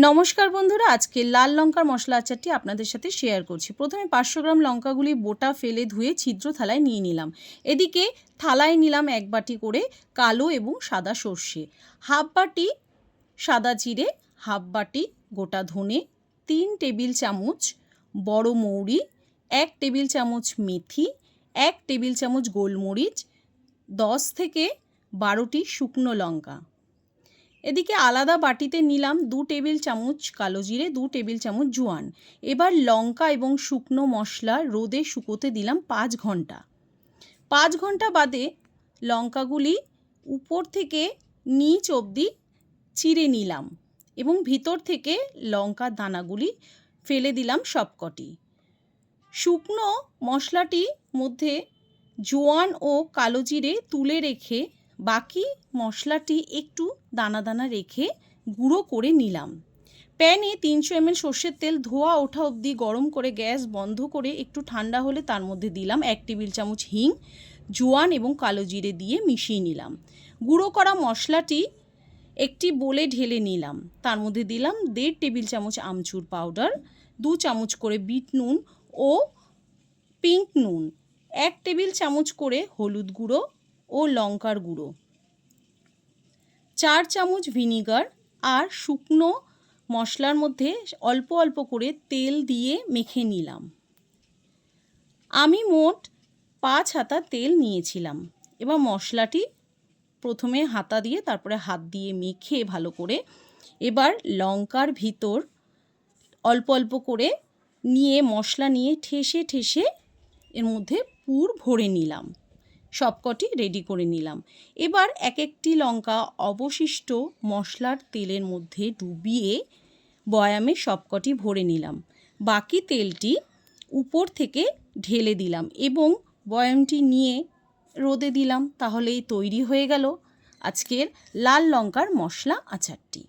নমস্কার বন্ধুরা, আজকে লাল লঙ্কার মশলা আচারটি আপনাদের সাথে শেয়ার করছি। প্রথমে 500 গ্রাম লঙ্কাগুলি বোটা ফেলে ধুয়ে ছিদ্র থালায় নিয়ে নিলাম। এদিকে থালায় নিলাম 1 বাটি করে কালো এবং সাদা সর্ষে, হাফ বাটি সাদা জিরে, হাফ বাটি গোটা ধনে, 3 টেবিল চামচ বড় মৌরি, 1 টেবিল চামচ মেথি, 1 টেবিল চামচ গোলমরিচ, 10 থেকে 12টি শুকনো লঙ্কা। এদিকে আলাদা বাটিতে নিলাম 2 টেবিল চামচ কালো জিরে, 2 টেবিল চামচ জোয়ান। এবার লঙ্কা এবং শুকনো মশলা রোদে শুকোতে দিলাম 5 ঘন্টা। 5 ঘন্টা বাদে লঙ্কাগুলি উপর থেকে নিচ অবধি চিড়ে নিলাম এবং ভিতর থেকে লঙ্কার দানাগুলি ফেলে দিলাম সবকটি। শুকনো মশলাটির মধ্যে জোয়ান ও কালো জিরে তুলে রেখে বাকি মশলাটি একটু দানা দানা রেখে গুঁড়ো করে নিলাম। প্যানে 300 ml সর্ষের তেল ধোয়া ওঠা অবধি গরম করে গ্যাস বন্ধ করে একটু ঠান্ডা হলে তার মধ্যে দিলাম 1 টেবিল চামচ হিং, জোয়ান এবং কালো জিরে দিয়ে মিশিয়ে নিলাম। গুঁড়ো করা মশলাটি একটি বোলে ঢেলে নিলাম। তার মধ্যে দিলাম 1.5 টেবিল চামচ আমচুর পাউডার, 2 চামচ করে বিট নুন ও পিঙ্ক নুন, 1 টেবিল চামচ করে হলুদ গুঁড়ো ও লঙ্কার গুঁড়ো, 4 চামচ ভিনিগার আর শুকনো মশলার মধ্যে অল্প অল্প করে তেল দিয়ে মেখে নিলাম। আমি মোট 5 হাতা তেল নিয়েছিলাম। এবার মশলাটি প্রথমে হাতা দিয়ে তারপরে হাত দিয়ে মেখে ভালো করে এবার লঙ্কার ভিতর অল্প অল্প করে নিয়ে মশলা নিয়ে ঠেসে ঠেসে এর মধ্যে পুর ভরে নিলাম। সবকটি রেডি করে নিলাম। এবার এক একটি লঙ্কা অবশিষ্ট মশলার তেলের মধ্যে ডুবিয়ে বয়ামে সবকটি ভরে নিলাম। বাকি তেলটি উপর থেকে ঢেলে দিলাম এবং বয়ামটি নিয়ে রোদে দিলাম। তাহলেই তৈরি হয়ে গেল আজকের লাল লঙ্কার মশলা আচারটি।